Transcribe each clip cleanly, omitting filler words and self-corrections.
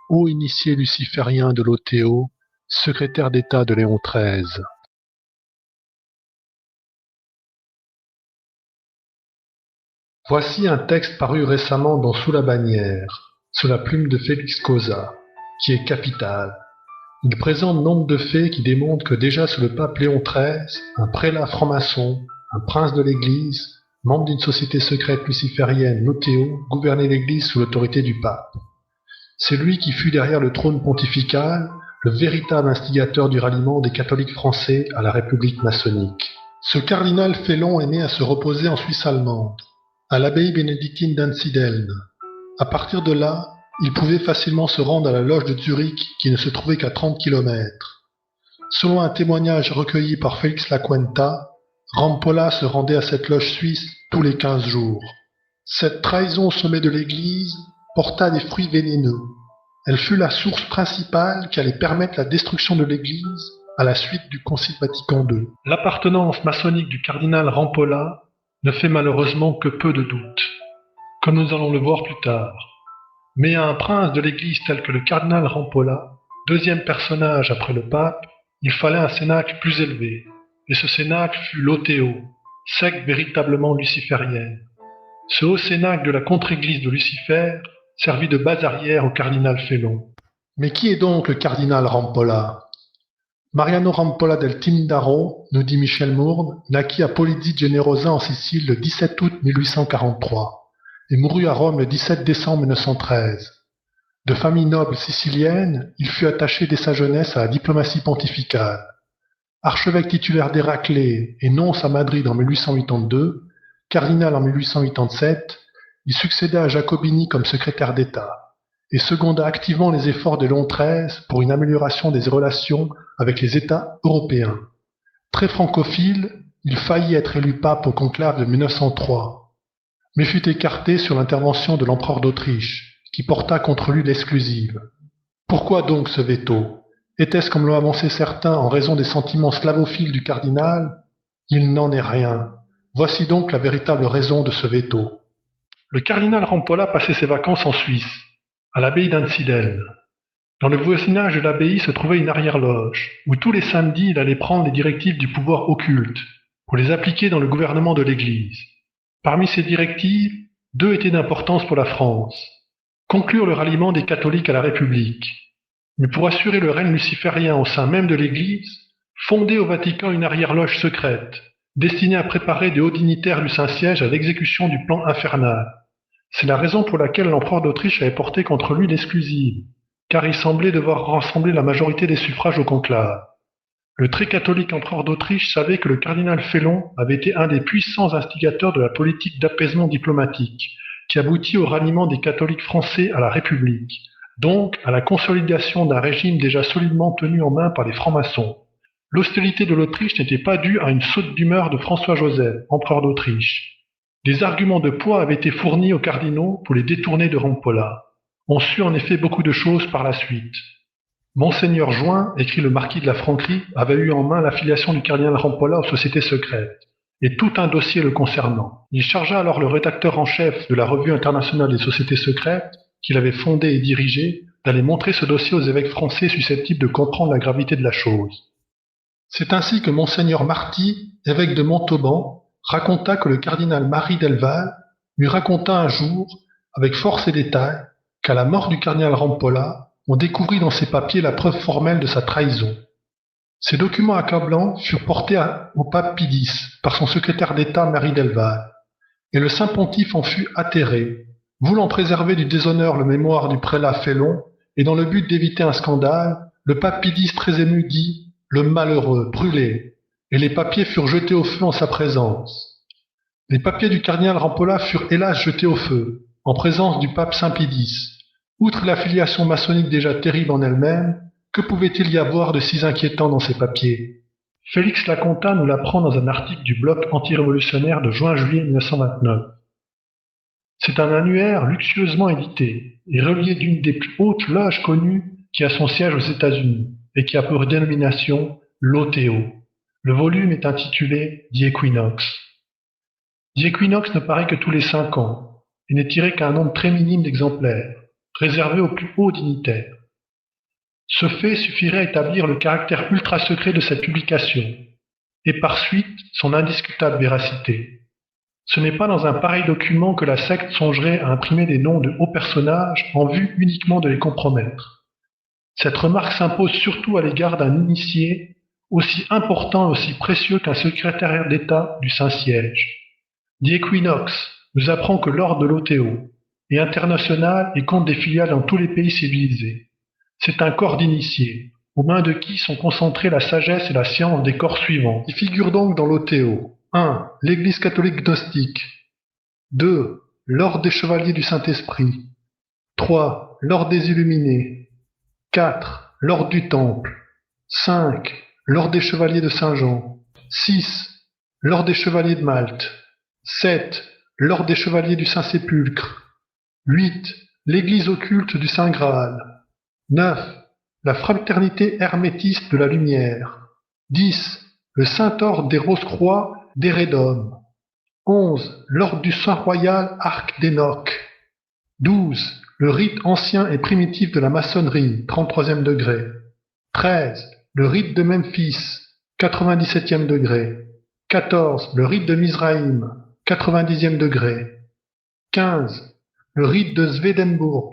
Haut initié luciférien de l'OTO, secrétaire d'État de Léon XIII. Voici un texte paru récemment dans Sous la bannière, sous la plume de Félix Causa, qui est capital. Il présente nombre de faits qui démontrent que déjà sous le pape Léon XIII, un prélat franc-maçon, un prince de l'Église, membre d'une société secrète luciférienne, l'OTO, gouvernait l'Église sous l'autorité du pape. C'est lui qui fut derrière le trône pontifical, le véritable instigateur du ralliement des catholiques français à la République maçonnique. Ce cardinal Félon est né à se reposer en Suisse allemande, à l'abbaye bénédictine d'Ansideln. À partir de là, il pouvait facilement se rendre à la loge de Zurich qui ne se trouvait qu'à 30 km. Selon un témoignage recueilli par Félix Lacuenta, Rampolla se rendait à cette loge suisse tous les 15 jours. Cette trahison au sommet de l'Église porta des fruits vénéneux. Elle fut la source principale qui allait permettre la destruction de l'Église à la suite du Concile Vatican II. L'appartenance maçonnique du cardinal Rampolla ne fait malheureusement que peu de doute, comme nous allons le voir plus tard. Mais à un prince de l'Église tel que le cardinal Rampolla, deuxième personnage après le pape, il fallait un cénacle plus élevé, et ce cénacle fut l'OTO, secte véritablement luciférienne. Ce haut cénacle de la contre-église de Lucifer servit de base arrière au cardinal Félon. Mais qui est donc le cardinal Rampolla ? Mariano Rampolla del Tindaro, nous dit Michel Mourne, naquit à Polizzi Generosa en Sicile le 17 août 1843 et mourut à Rome le 17 décembre 1913. De famille noble sicilienne, il fut attaché dès sa jeunesse à la diplomatie pontificale. Archevêque titulaire d'Héraclée et nonce à Madrid en 1882, cardinal en 1887, il succéda à Jacobini comme secrétaire d'État et seconda activement les efforts de Léon XIII pour une amélioration des relations avec les États européens. Très francophile, il faillit être élu pape au conclave de 1903, mais fut écarté sur l'intervention de l'empereur d'Autriche, qui porta contre lui l'exclusive. Pourquoi donc ce veto ? Était-ce, comme l'ont avancé certains, en raison des sentiments slavophiles du cardinal ? Il n'en est rien. Voici donc la véritable raison de ce veto. Le cardinal Rampolla passait ses vacances en Suisse, à l'abbaye d'Ansideln. Dans le voisinage de l'abbaye se trouvait une arrière-loge, où tous les samedis il allait prendre les directives du pouvoir occulte, pour les appliquer dans le gouvernement de l'Église. Parmi ces directives, 2 étaient d'importance pour la France. Conclure le ralliement des catholiques à la République, mais pour assurer le règne luciférien au sein même de l'Église, fonder au Vatican une arrière-loge secrète, destinée à préparer des hauts dignitaires du Saint-Siège à l'exécution du plan infernal. C'est la raison pour laquelle l'empereur d'Autriche avait porté contre lui l'exclusive, car il semblait devoir rassembler la majorité des suffrages au conclave. Le très catholique empereur d'Autriche savait que le cardinal Félon avait été un des puissants instigateurs de la politique d'apaisement diplomatique, qui aboutit au ralliement des catholiques français à la République, donc à la consolidation d'un régime déjà solidement tenu en main par les francs-maçons. L'hostilité de l'Autriche n'était pas due à une saute d'humeur de François-Joseph, empereur d'Autriche. Des arguments de poids avaient été fournis aux cardinaux pour les détourner de Rampolla. On sut en effet beaucoup de choses par la suite. Monseigneur Join, écrit le marquis de la Franquerie, avait eu en main l'affiliation du cardinal Rampolla aux sociétés secrètes, et tout un dossier le concernant. Il chargea alors le rédacteur en chef de la Revue internationale des sociétés secrètes, qu'il avait fondée et dirigée, d'aller montrer ce dossier aux évêques français susceptibles de comprendre la gravité de la chose. C'est ainsi que Monseigneur Marty, évêque de Montauban, raconta que le cardinal Marie Delval lui raconta un jour, avec force et détail, qu'à la mort du cardinal Rampolla, on découvrit dans ses papiers la preuve formelle de sa trahison. Ces documents accablants furent portés au pape Pie X par son secrétaire d'État Marie Delval, et le saint pontife en fut atterré, voulant préserver du déshonneur le mémoire du prélat Félon, et dans le but d'éviter un scandale, le pape Pie X très ému dit « Le malheureux, brûlé », et les papiers furent jetés au feu en sa présence. Les papiers du cardinal Rampolla furent hélas jetés au feu, en présence du pape Saint Pie X. Outre l'affiliation maçonnique déjà terrible en elle-même, que pouvait-il y avoir de si inquiétant dans ces papiers ? Félix Laconta nous l'apprend dans un article du bloc antirévolutionnaire de juin-juillet 1929. C'est un annuaire luxueusement édité et relié d'une des plus hautes loges connues qui a son siège aux États-Unis et qui a pour dénomination l'OTO. Le volume est intitulé The Equinox. The Equinox ne paraît que tous les 5 ans et n'est tiré qu'un nombre très minime d'exemplaires. réservé aux plus hauts dignitaires. Ce fait suffirait à établir le caractère ultra-secret de cette publication, et par suite son indiscutable véracité. Ce n'est pas dans un pareil document que la secte songerait à imprimer des noms de hauts personnages en vue uniquement de les compromettre. Cette remarque s'impose surtout à l'égard d'un initié aussi important et aussi précieux qu'un secrétaire d'État du Saint-Siège. The Equinox nous apprend que l'ordre de l'OTO est international et compte des filiales dans tous les pays civilisés. C'est un corps d'initiés, aux mains de qui sont concentrées la sagesse et la science des corps suivants. Il figure donc dans l'OTO 1. L'Église catholique gnostique. 2. L'Ordre des Chevaliers du Saint-Esprit. 3. L'Ordre des Illuminés. 4. L'Ordre du Temple. 5. L'Ordre des Chevaliers de Saint-Jean. 6. L'Ordre des Chevaliers de Malte. 7. L'Ordre des Chevaliers du Saint-Sépulcre. 8. L'Église occulte du Saint-Graal. 9. La Fraternité hermétiste de la Lumière. 10. Le Saint-Ordre des Rose-Croix d'Hérédom. 11. L'Ordre du Saint Royal Arc d'Énoch. 12. Le rite ancien et primitif de la maçonnerie, 33e degré. 13. Le rite de Memphis, 97e degré. 14. Le rite de Mizraïm, 90e degré. 15. Le rite de Swedenbourg.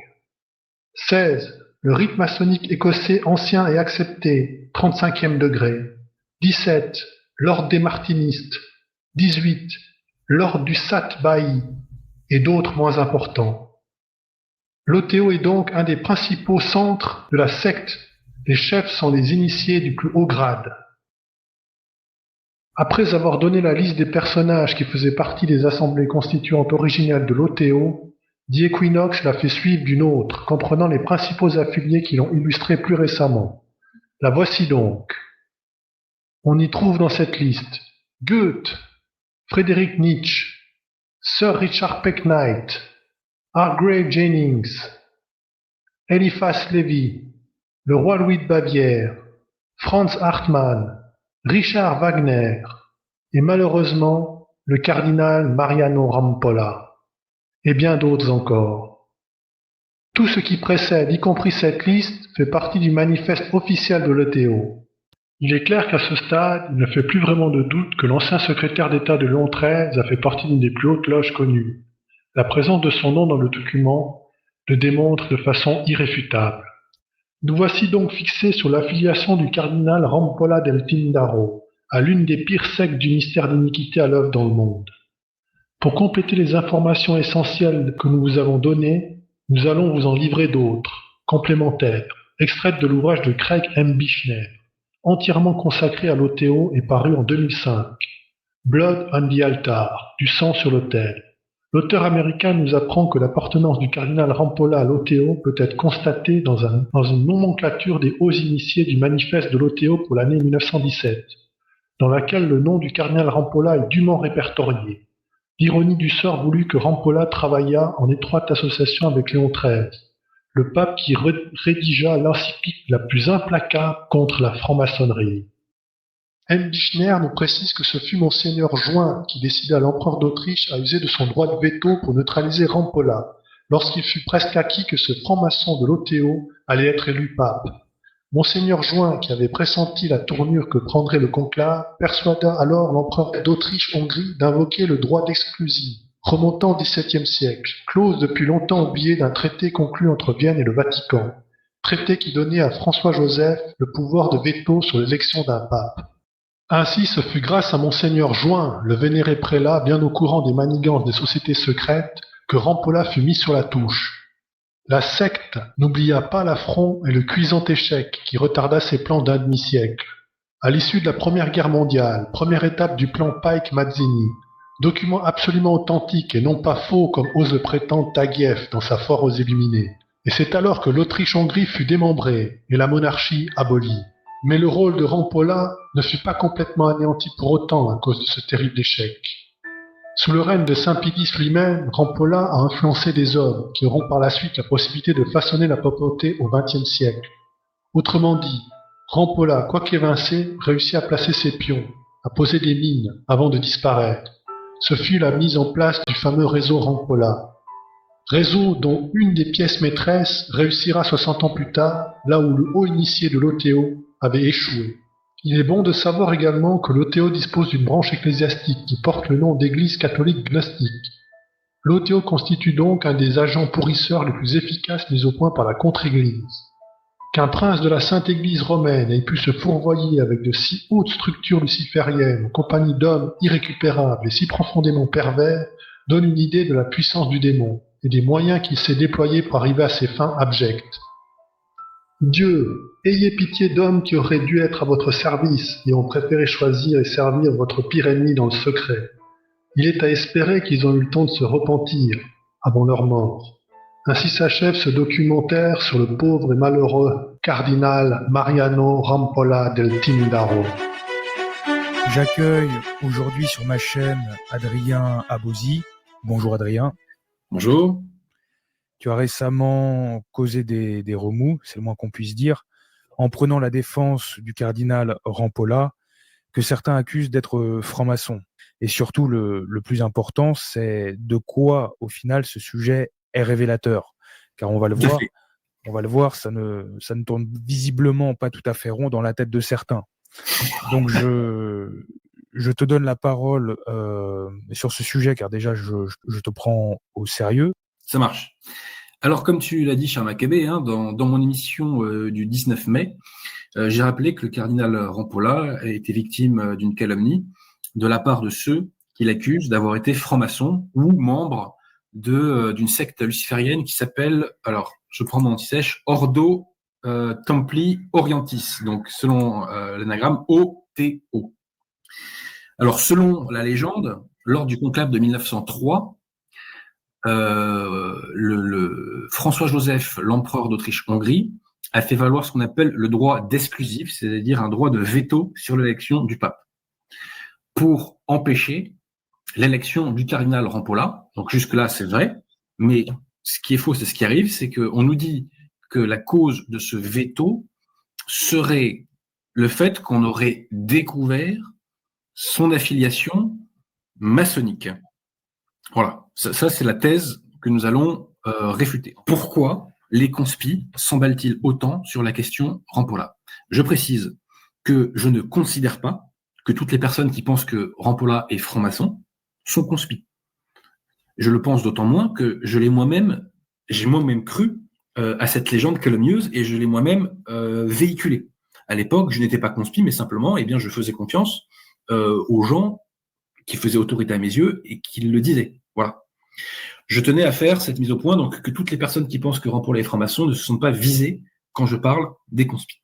16. Le rite maçonnique écossais ancien et accepté, 35e degré. 17. L'ordre des martinistes. 18. L'ordre du Sat-Baï et d'autres moins importants. L'OTO est donc un des principaux centres de la secte. Les chefs sont les initiés du plus haut grade. Après avoir donné la liste des personnages qui faisaient partie des assemblées constituantes originales de l'OTO, The Equinox l'a fait suivre d'une autre, comprenant les principaux affiliés qui l'ont illustré plus récemment. La voici donc. On y trouve dans cette liste Goethe, Frédéric Nietzsche, Sir Richard Pecknight, Hargrave Jennings, Eliphas Lévy, le roi Louis de Bavière, Franz Hartmann, Richard Wagner et malheureusement le cardinal Mariano Rampolla, et bien d'autres encore. Tout ce qui précède, y compris cette liste, fait partie du manifeste officiel de l'OTO. Il est clair qu'à ce stade, il ne fait plus vraiment de doute que l'ancien secrétaire d'État de Léon XIII a fait partie d'une des plus hautes loges connues. La présence de son nom dans le document le démontre de façon irréfutable. Nous voici donc fixés sur l'affiliation du cardinal Rampolla del Tindaro à l'une des pires sectes du mystère d'iniquité à l'œuvre dans le monde. Pour compléter les informations essentielles que nous vous avons données, nous allons vous en livrer d'autres, complémentaires, extraites de l'ouvrage de Craig M. Bichner, entièrement consacré à l'OTO et paru en 2005, Blood on the Altar, du sang sur l'autel. L'auteur américain nous apprend que l'appartenance du cardinal Rampolla à l'OTO peut être constatée dans une nomenclature des hauts initiés du manifeste de l'OTO pour l'année 1917, dans laquelle le nom du cardinal Rampolla est dûment répertorié. L'ironie du sort voulut que Rampolla travaillât en étroite association avec Léon XIII, le pape qui rédigea l'encyclique la plus implacable contre la franc-maçonnerie. M. Bichner nous précise que ce fut Monseigneur Join qui décida à l'empereur d'Autriche à user de son droit de veto pour neutraliser Rampolla, lorsqu'il fut presque acquis que ce franc-maçon de l'OTO allait être élu pape. Monseigneur Join, qui avait pressenti la tournure que prendrait le conclave, persuada alors l'empereur d'Autriche-Hongrie d'invoquer le droit d'exclusion, remontant au XVIIe siècle, clause depuis longtemps oubliée d'un traité conclu entre Vienne et le Vatican, traité qui donnait à François-Joseph le pouvoir de veto sur l'élection d'un pape. Ainsi, ce fut grâce à Monseigneur Join, le vénéré prélat bien au courant des manigances des sociétés secrètes, que Rampolla fut mis sur la touche. La secte n'oublia pas l'affront et le cuisant échec qui retarda ses plans d'un demi-siècle. À l'issue de la Première Guerre mondiale, première étape du plan Pike-Mazzini, document absolument authentique et non pas faux comme ose le prétendre Taguieff dans sa Foire aux Illuminés. Et c'est alors que l'Autriche-Hongrie fut démembrée et la monarchie abolie. Mais le rôle de Rampolla ne fut pas complètement anéanti pour autant à cause de ce terrible échec. Sous le règne de Saint Pidis lui-même, Rampolla a influencé des hommes qui auront par la suite la possibilité de façonner la papauté au XXe siècle. Autrement dit, Rampolla, quoique évincé, réussit à placer ses pions, à poser des mines avant de disparaître. Ce fut la mise en place du fameux réseau Rampolla. Réseau dont une des pièces maîtresses réussira 60 ans plus tard, là où le haut initié de l'OTO avait échoué. Il est bon de savoir également que l'OTO dispose d'une branche ecclésiastique qui porte le nom d'Église catholique gnostique. L'OTO constitue donc un des agents pourrisseurs les plus efficaces mis au point par la contre-Église. Qu'un prince de la Sainte Église romaine ait pu se fourvoyer avec de si hautes structures lucifériennes en compagnie d'hommes irrécupérables et si profondément pervers donne une idée de la puissance du démon et des moyens qu'il s'est déployés pour arriver à ses fins abjectes. Dieu, ayez pitié d'hommes qui auraient dû être à votre service et ont préféré choisir et servir votre pire ennemi dans le secret. Il est à espérer qu'ils ont eu le temps de se repentir avant leur mort. Ainsi s'achève ce documentaire sur le pauvre et malheureux cardinal Mariano Rampolla del Tindaro. J'accueille aujourd'hui sur ma chaîne Adrien Abosi. Bonjour Adrien. Bonjour. Tu as récemment causé des remous, c'est le moins qu'on puisse dire, en prenant la défense du cardinal Rampolla, que certains accusent d'être franc-maçon. Et surtout, le plus important, c'est de quoi, au final, ce sujet est révélateur. Car on va le voir, ça ne tourne visiblement pas tout à fait rond dans la tête de certains. Donc, je te donne la parole sur ce sujet, car déjà, je te prends au sérieux. Ça marche. Alors, comme tu l'as dit, cher Maccabée, dans mon émission du 19 mai, j'ai rappelé que le cardinal Rampolla a été victime d'une calomnie de la part de ceux qui l'accusent d'avoir été franc-maçon ou membre d'une secte luciférienne qui s'appelle, alors je prends mon anti-sèche, Ordo Templi Orientis, donc selon l'anagramme OTO. Alors selon la légende, lors du conclave de 1903, le François-Joseph, l'empereur d'Autriche-Hongrie, a fait valoir ce qu'on appelle le droit d'exclusif, c'est-à-dire un droit de veto sur l'élection du pape, pour empêcher l'élection du cardinal Rampolla. Donc jusque-là, c'est vrai, mais ce qui est faux, c'est ce qui arrive, c'est qu'on nous dit que la cause de ce veto serait le fait qu'on aurait découvert son affiliation maçonnique. Voilà, ça c'est la thèse que nous allons réfuter. Pourquoi les conspis s'emballent-ils autant sur la question Rampolla? Je précise que je ne considère pas que toutes les personnes qui pensent que Rampolla est franc-maçon sont conspis. Je le pense d'autant moins que j'ai moi-même cru à cette légende calomnieuse et je l'ai moi-même véhiculée. À l'époque, je n'étais pas conspi, mais simplement, je faisais confiance aux gens qui faisaient autorité à mes yeux et qui le disaient. Voilà. Je tenais à faire cette mise au point, donc que toutes les personnes qui pensent que Rampolla est franc-maçon ne se sont pas visées quand je parle des conspis.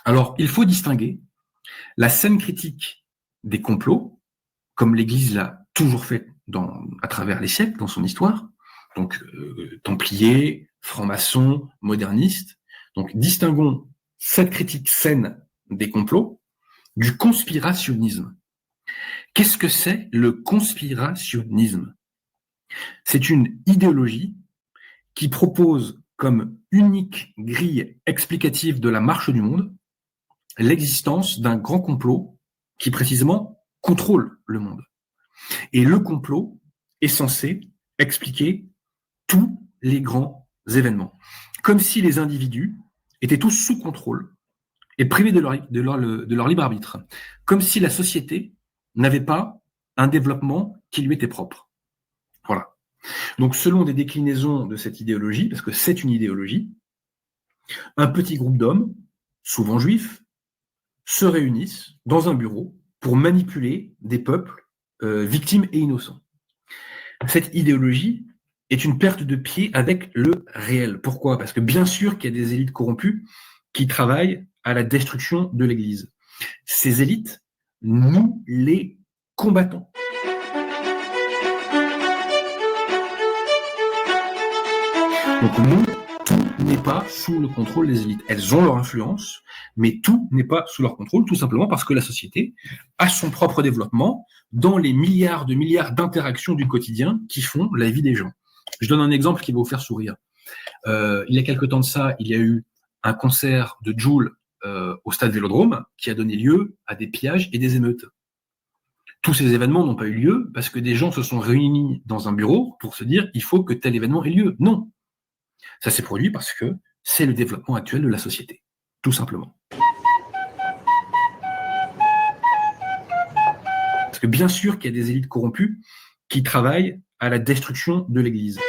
Alors, il faut distinguer la scène critique des complots, comme l'Église l'a toujours fait à travers les siècles dans son histoire, donc templiers, francs-maçons, modernistes. Donc, distinguons cette critique saine des complots du conspirationnisme. Qu'est-ce que c'est le conspirationnisme? C'est une idéologie qui propose comme unique grille explicative de la marche du monde l'existence d'un grand complot qui précisément contrôle le monde. Et le complot est censé expliquer tous les grands événements, comme si les individus étaient tous sous contrôle et privés de leur libre arbitre, comme si la société n'avait pas un développement qui lui était propre. Voilà. Donc, selon des déclinaisons de cette idéologie, parce que c'est une idéologie, un petit groupe d'hommes, souvent juifs, se réunissent dans un bureau pour manipuler des peuples victimes et innocents. Cette idéologie est une perte de pied avec le réel. Pourquoi? Parce que bien sûr qu'il y a des élites corrompues qui travaillent à la destruction de l'Église. Ces élites, nous les combattons. Donc nous, tout n'est pas sous le contrôle des élites. Elles ont leur influence, mais tout n'est pas sous leur contrôle, tout simplement parce que la société a son propre développement dans les milliards d'interactions du quotidien qui font la vie des gens. Je donne un exemple qui va vous faire sourire. Il y a quelque temps de ça, il y a eu un concert de Jul au stade Vélodrome qui a donné lieu à des pillages et des émeutes. tous ces événements n'ont pas eu lieu parce que des gens se sont réunis dans un bureau pour se dire il faut que tel événement ait lieu. Non. Ça s'est produit parce que c'est le développement actuel de la société, tout simplement. Parce que bien sûr qu'il y a des élites corrompues qui travaillent à la destruction de l'Église.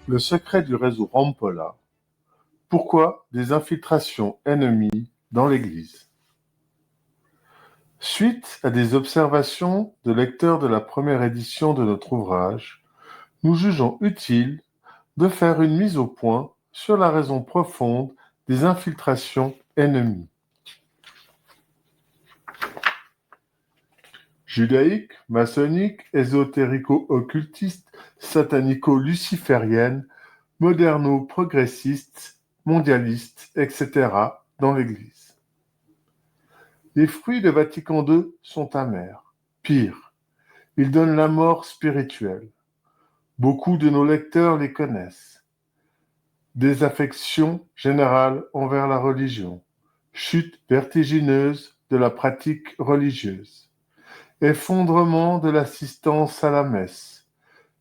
Le secret du réseau Rampolla. Pourquoi des infiltrations ennemies dans l'Église? Suite à des observations de lecteurs de la première édition de notre ouvrage, nous jugeons utile de faire une mise au point sur la raison profonde des infiltrations ennemies. Judaïque, maçonnique, ésotérico-occultiste, satanico-luciférienne, moderno-progressiste, mondialiste, etc. dans l'Église. Les fruits de Vatican II sont amers. Pire, ils donnent la mort spirituelle. Beaucoup de nos lecteurs les connaissent. Désaffection générale envers la religion. Chute vertigineuse de la pratique religieuse. Effondrement de l'assistance à la messe.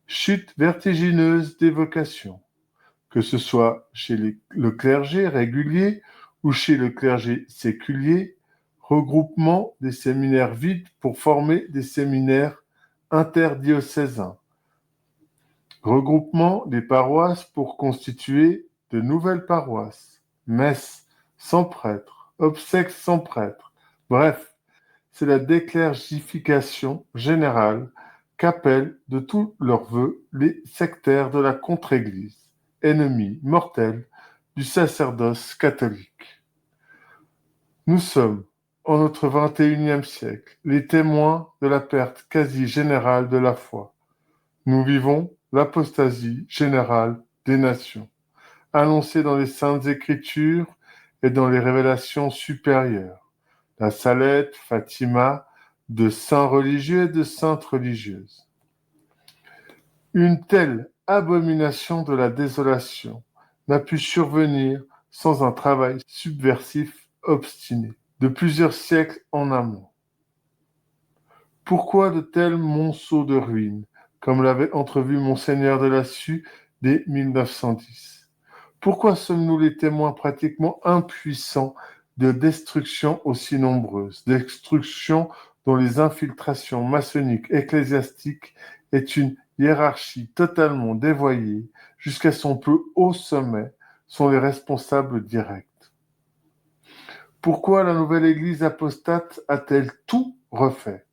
Chute vertigineuse des vocations. Que ce soit chez le clergé régulier ou chez le clergé séculier, regroupement des séminaires vides pour former des séminaires interdiocésains, regroupement des paroisses pour constituer de nouvelles paroisses, messes sans prêtre, obsèques sans prêtre, bref, c'est la déclergification générale qu'appellent de tous leurs vœux les sectaires de la contre-église, ennemis mortels du sacerdoce catholique. Nous sommes, en notre XXIe siècle, les témoins de la perte quasi générale de la foi. Nous vivons l'apostasie générale des nations, annoncée dans les Saintes Écritures et dans les révélations supérieures. La Salette, Fatima, de saints religieux et de saintes religieuses. Une telle abomination de la désolation n'a pu survenir sans un travail subversif obstiné, de plusieurs siècles en amont. Pourquoi de tels monceaux de ruines, comme l'avait entrevu Monseigneur de Lassus dès 1910? Pourquoi sommes-nous les témoins pratiquement impuissants de destructions aussi nombreuses, destructions dont les infiltrations maçonniques ecclésiastiques est une hiérarchie totalement dévoyée jusqu'à son plus haut sommet, sont les responsables directs? Pourquoi la nouvelle Église apostate a-t-elle tout refait?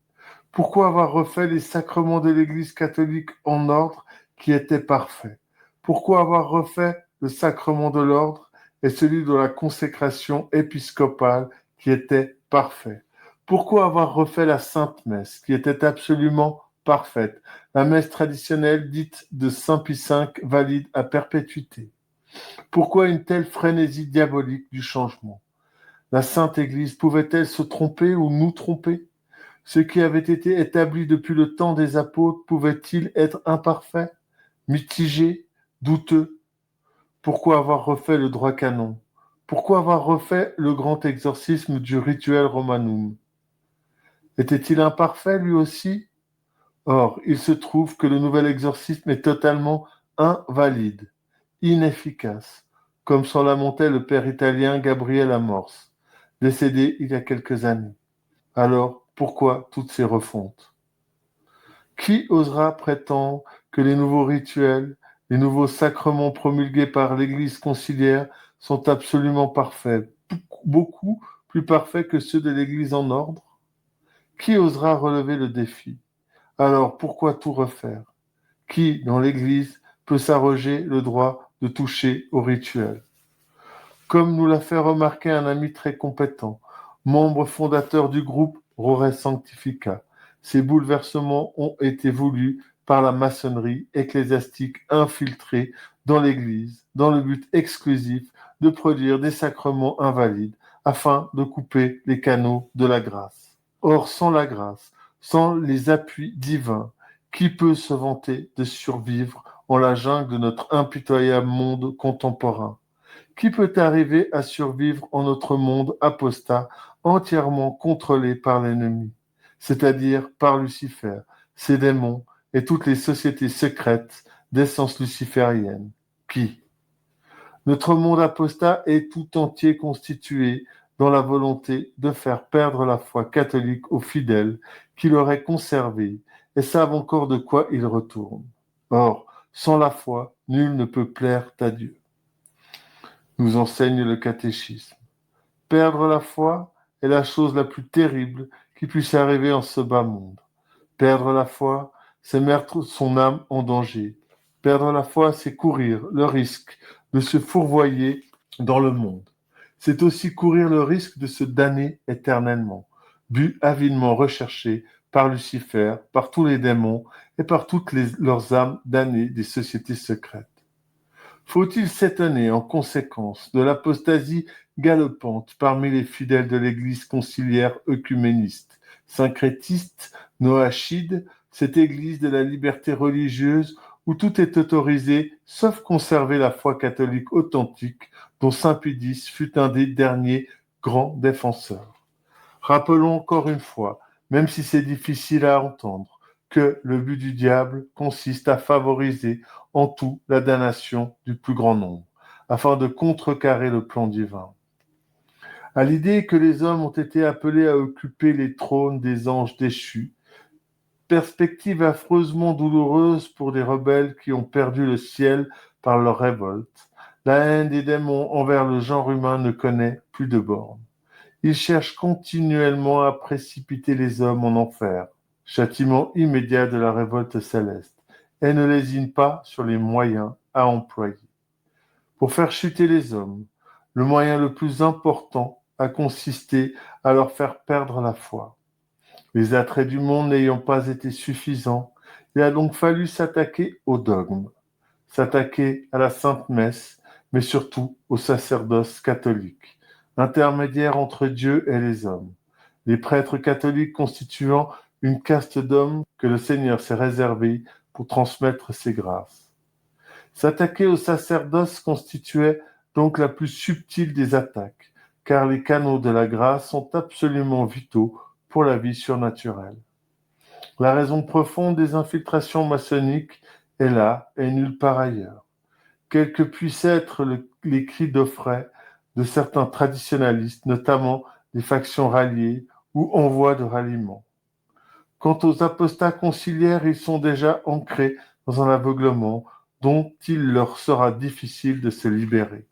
Pourquoi avoir refait les sacrements de l'Église catholique en ordre qui étaient parfaits? Pourquoi avoir refait le sacrement de l'ordre et celui de la consécration épiscopale qui était parfait? Pourquoi avoir refait la Sainte Messe qui était absolument parfaite, la messe traditionnelle dite de Saint Pie V valide à perpétuité? Pourquoi une telle frénésie diabolique du changement? La Sainte Église pouvait-elle se tromper ou nous tromper? Ce qui avait été établi depuis le temps des apôtres pouvait-il être imparfait, mitigé, douteux? Pourquoi avoir refait le droit canon? Pourquoi avoir refait le grand exorcisme du rituel romanum? Était-il imparfait lui aussi? Or, il se trouve que le nouvel exorcisme est totalement invalide, inefficace, comme s'en lamentait le père italien Gabriel Amorce, décédé il y a quelques années. Alors, pourquoi toutes ces refontes? Qui osera prétendre que les nouveaux rituels, les nouveaux sacrements promulgués par l'Église conciliaire sont absolument parfaits, beaucoup plus parfaits que ceux de l'Église en ordre? Qui osera relever le défi? Alors pourquoi tout refaire? Qui, dans l'Église, peut s'arroger le droit de toucher au rituel? Comme nous l'a fait remarquer un ami très compétent, membre fondateur du groupe Rore Sanctifica, ces bouleversements ont été voulus par la maçonnerie ecclésiastique infiltrée dans l'Église, dans le but exclusif de produire des sacrements invalides afin de couper les canaux de la grâce. Or, sans la grâce, sans les appuis divins, qui peut se vanter de survivre en la jungle de notre impitoyable monde contemporain? Qui peut arriver à survivre en notre monde apostat entièrement contrôlé par l'ennemi, c'est-à-dire par Lucifer, ses démons et toutes les sociétés secrètes d'essence luciférienne? Qui? Notre monde apostat est tout entier constitué dans la volonté de faire perdre la foi catholique aux fidèles qui l'auraient conservée et savent encore de quoi ils retournent. Or, sans la foi, nul ne peut plaire à Dieu, nous enseigne le catéchisme. Perdre la foi est la chose la plus terrible qui puisse arriver en ce bas monde. Perdre la foi, c'est mettre son âme en danger. Perdre la foi, c'est courir le risque de se fourvoyer dans le monde. C'est aussi courir le risque de se damner éternellement, but avidement recherché par Lucifer, par tous les démons et par toutes leurs âmes damnées des sociétés secrètes. Faut-il s'étonner en conséquence de l'apostasie galopante parmi les fidèles de l'Église conciliaire œcuméniste, syncrétiste, noachide, cette Église de la liberté religieuse où tout est autorisé sauf conserver la foi catholique authentique dont saint Pie X fut un des derniers grands défenseurs? Rappelons encore une fois, même si c'est difficile à entendre, que le but du diable consiste à favoriser en tout la damnation du plus grand nombre, afin de contrecarrer le plan divin. À l'idée que les hommes ont été appelés à occuper les trônes des anges déchus, perspective affreusement douloureuse pour des rebelles qui ont perdu le ciel par leur révolte, la haine des démons envers le genre humain ne connaît plus de bornes. Ils cherchent continuellement à précipiter les hommes en enfer, châtiment immédiat de la révolte céleste, et ne lésinent pas sur les moyens à employer. Pour faire chuter les hommes, le moyen le plus important a consisté à leur faire perdre la foi. Les attraits du monde n'ayant pas été suffisants, il a donc fallu s'attaquer au dogme, s'attaquer à la Sainte Messe, mais surtout au sacerdoce catholique, intermédiaire entre Dieu et les hommes, les prêtres catholiques constituant une caste d'hommes que le Seigneur s'est réservée pour transmettre ses grâces. S'attaquer au sacerdoce constituait donc la plus subtile des attaques, car les canaux de la grâce sont absolument vitaux pour la vie surnaturelle. La raison profonde des infiltrations maçonniques est là et nulle part ailleurs. Quels que puissent être les cris d'Offray de certains traditionalistes, notamment des factions ralliées ou en voie de ralliement. Quant aux apostats conciliaires, ils sont déjà ancrés dans un aveuglement dont il leur sera difficile de se libérer.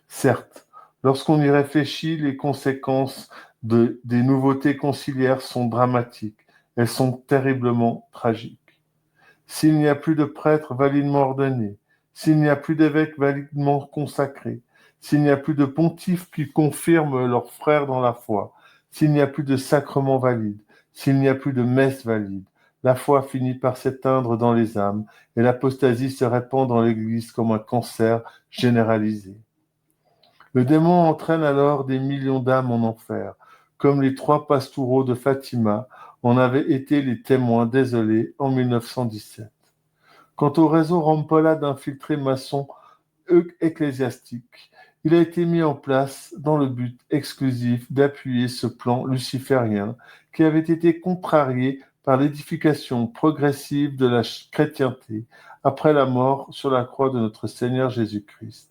Certes, lorsqu'on y réfléchit, les conséquences des nouveautés conciliaires sont dramatiques, elles sont terriblement tragiques. S'il n'y a plus de prêtres validement ordonnés, s'il n'y a plus d'évêques validement consacrés, s'il n'y a plus de pontifes qui confirment leurs frères dans la foi, s'il n'y a plus de sacrements valides, s'il n'y a plus de messes valides, la foi finit par s'éteindre dans les âmes et l'apostasie se répand dans l'Église comme un cancer généralisé. Le démon entraîne alors des millions d'âmes en enfer, comme les 3 pastoureaux de Fatima en avaient été les témoins désolés en 1917. Quant au réseau Rampolla d'infiltrés maçons ecclésiastiques, il a été mis en place dans le but exclusif d'appuyer ce plan luciférien qui avait été contrarié par l'édification progressive de la chrétienté après la mort sur la croix de notre Seigneur Jésus-Christ.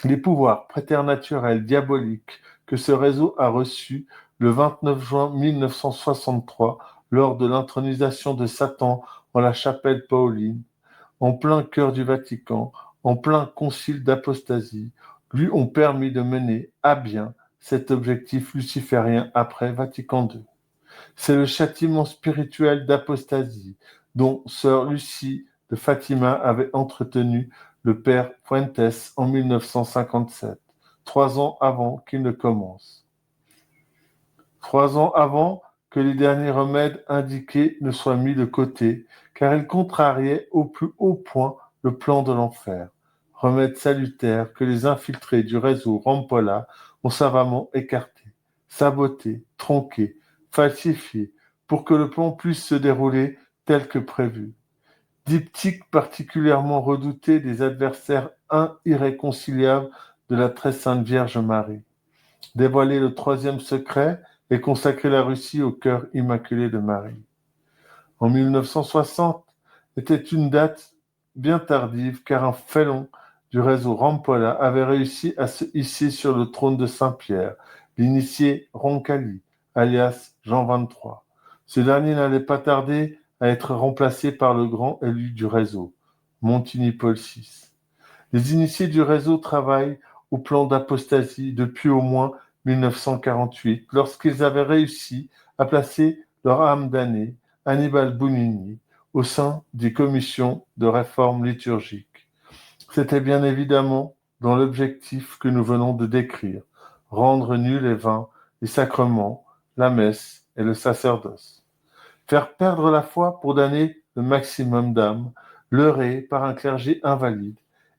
Les pouvoirs préternaturels diaboliques que ce réseau a reçus le 29 juin 1963 lors de l'intronisation de Satan en la chapelle Pauline, en plein cœur du Vatican, en plein concile d'apostasie, lui ont permis de mener à bien cet objectif luciférien après Vatican II. C'est le châtiment spirituel d'apostasie dont sœur Lucie de Fatima avait entretenu le père Fuentes en 1957, 3 ans avant qu'il ne commence. 3 ans avant que les derniers remèdes indiqués ne soient mis de côté, car ils contrariaient au plus haut point le plan de l'enfer. remède salutaire que les infiltrés du réseau Rampolla ont savamment écarté, saboté, tronqué, falsifié, pour que le plan puisse se dérouler tel que prévu. Diptyque particulièrement redouté des adversaires irréconciliables de la très sainte Vierge Marie. Dévoiler le troisième secret et consacrer la Russie au cœur immaculé de Marie. En 1960 était une date bien tardive car un félon du réseau Rampolla avait réussi à se hisser sur le trône de Saint-Pierre, l'initié Roncalli, alias Jean XXIII. Ce dernier n'allait pas tarder à être remplacé par le grand élu du réseau, Montigny-Paul VI. Les initiés du réseau travaillent au plan d'apostasie depuis au moins 1948, lorsqu'ils avaient réussi à placer leur âme damnée, Annibale Bounini, au sein des commissions de réforme liturgique. C'était bien évidemment dans l'objectif que nous venons de décrire, rendre nuls et vains les sacrements, la messe et le sacerdoce. Faire perdre la foi pour damner le maximum d'âmes, leurrées par un clergé invalide,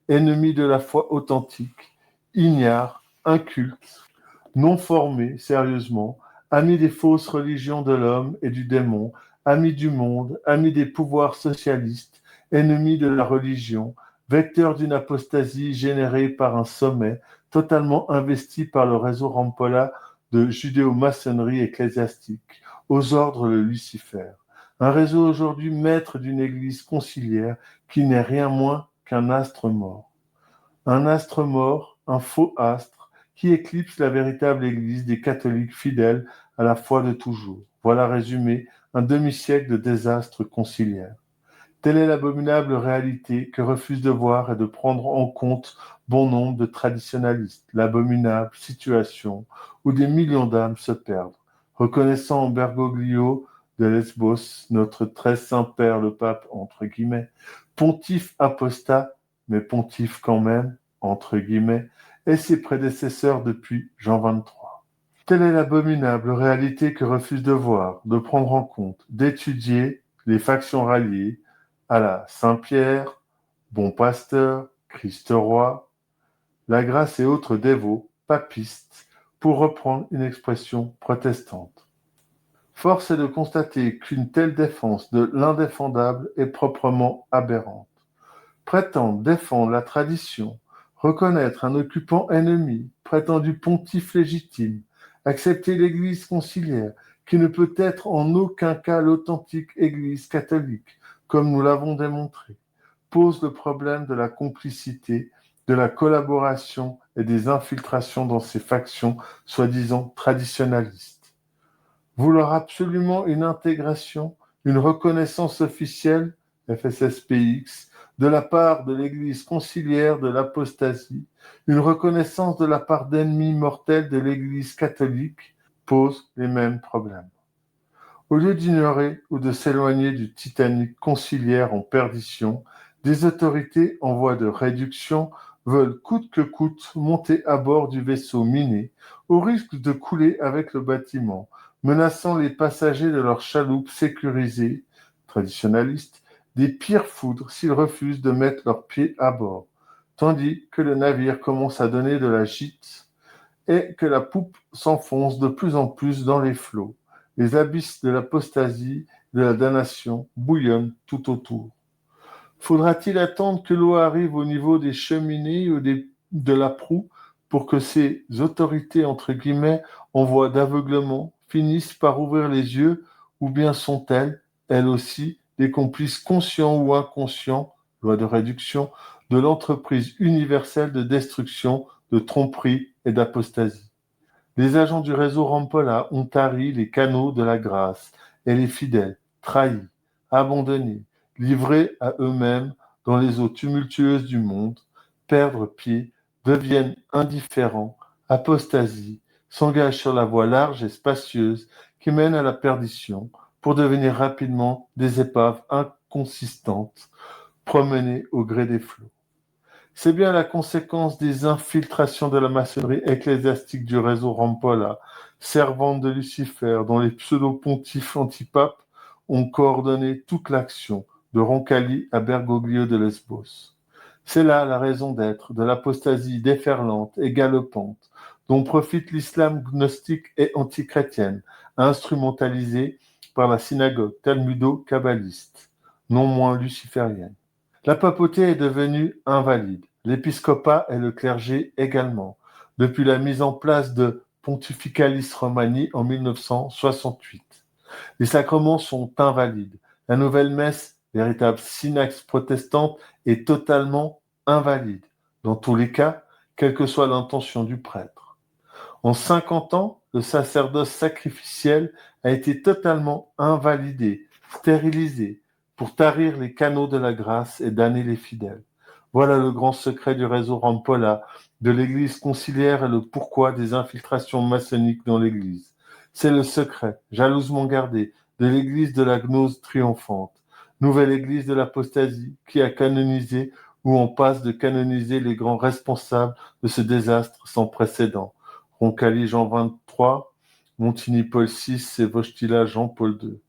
ennemi de la foi authentique, ignare, inculte, non formé sérieusement, ami des fausses religions de l'homme et du démon, ami du monde, ami des pouvoirs socialistes, ennemi de la religion, vecteur d'une apostasie générée par un sommet totalement investi par le réseau Rampolla de judéo-maçonnerie ecclésiastique, aux ordres de Lucifer. Un réseau aujourd'hui maître d'une église conciliaire qui n'est rien moins qu'un astre mort. Un astre mort, un faux astre, qui éclipse la véritable église des catholiques fidèles à la foi de toujours. Voilà résumé un demi-siècle de désastre conciliaire. Telle est l'abominable réalité que refuse de voir et de prendre en compte bon nombre de traditionalistes, l'abominable situation où des millions d'âmes se perdent, reconnaissant en Bergoglio de Lesbos notre très saint père le pape, entre guillemets, pontife apostat, mais pontife quand même, entre guillemets, et ses prédécesseurs depuis Jean XXIII. Telle est l'abominable réalité que refuse de voir, de prendre en compte, d'étudier les factions ralliées à la Saint-Pierre, Bon Pasteur, Christ Roi, la grâce et autres dévots, papistes, pour reprendre une expression protestante. Force est de constater qu'une telle défense de l'indéfendable est proprement aberrante. Prétendre défendre la tradition, reconnaître un occupant ennemi, prétendu pontife légitime, accepter l'Église conciliaire, qui ne peut être en aucun cas l'authentique Église catholique, comme nous l'avons démontré, pose le problème de la complicité, de la collaboration et des infiltrations dans ces factions soi-disant traditionalistes. Vouloir absolument une intégration, une reconnaissance officielle, FSSPX, de la part de l'Église conciliaire de l'apostasie, une reconnaissance de la part d'ennemis mortels de l'Église catholique, pose les mêmes problèmes. Au lieu d'ignorer ou de s'éloigner du Titanic conciliaire en perdition, des autorités en voie de réduction veulent coûte que coûte monter à bord du vaisseau miné, au risque de couler avec le bâtiment, menaçant les passagers de leur chaloupe sécurisée, traditionnaliste, des pires foudres s'ils refusent de mettre leurs pieds à bord, tandis que le navire commence à donner de la gîte et que la poupe s'enfonce de plus en plus dans les flots. Les abysses de l'apostasie, de la damnation bouillonnent tout autour. Faudra-t-il attendre que l'eau arrive au niveau des cheminées ou de la proue pour que ces autorités, entre guillemets, en voie d'aveuglement, finissent par ouvrir les yeux, ou bien sont-elles, elles aussi, des complices conscients ou inconscients, loi de réduction, de l'entreprise universelle de destruction, de tromperie et d'apostasie? Les agents du réseau Rampolla ont tari les canaux de la grâce et les fidèles, trahis, abandonnés, livrés à eux-mêmes dans les eaux tumultueuses du monde, perdre pied, deviennent indifférents, apostasient, s'engagent sur la voie large et spacieuse qui mène à la perdition pour devenir rapidement des épaves inconsistantes, promenées au gré des flots. C'est bien la conséquence des infiltrations de la maçonnerie ecclésiastique du réseau Rampolla, servante de Lucifer, dont les pseudo-pontifes antipapes ont coordonné toute l'action, de Roncalli à Bergoglio de Lesbos. C'est là la raison d'être de l'apostasie déferlante et galopante dont profite l'islam gnostique et antichrétienne, instrumentalisée par la synagogue talmudo-kabbaliste, non moins luciférienne. La papauté est devenue invalide, l'épiscopat et le clergé également, depuis la mise en place de Pontificalis Romani en 1968. Les sacrements sont invalides. La nouvelle messe, véritable synaxe protestante, est totalement invalide, dans tous les cas, quelle que soit l'intention du prêtre. En 50 ans, le sacerdoce sacrificiel a été totalement invalidé, stérilisé, pour tarir les canaux de la grâce et damner les fidèles. Voilà le grand secret du réseau Rampolla, de l'Église conciliaire et le pourquoi des infiltrations maçonniques dans l'Église. C'est le secret, jalousement gardé, de l'Église de la gnose triomphante, nouvelle Église de l'apostasie qui a canonisé ou en passe de canoniser les grands responsables de ce désastre sans précédent. Roncalli Jean XXIII, Montigny Paul VI et Wojtyla Jean-Paul II.